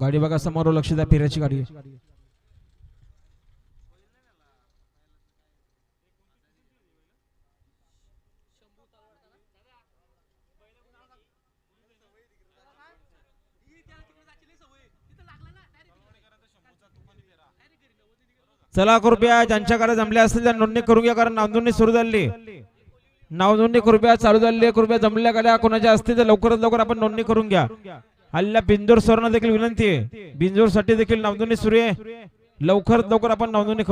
गाडी बघा समोर, लक्ष द्या, फेऱ्याची गाडी आहे. चला कृपया ज्यांच्याकडे जमले असतील त्या नोंदणी करून घ्या, कारण नावनोंदणी सुरू झाली. नावनोंदणी कृपया चालू झाली आहे. कृपया जमल्या गाड्या कोणाच्या असतील तर लवकरात लवकर आपण नोंदणी करून घ्या. हल्ल्या बिंजोर सरांना देखील विनंती आहे, बिंजोर साठी देखील नोंदणी सुरू आहे. लवकरात लवकर आपण नोंदणी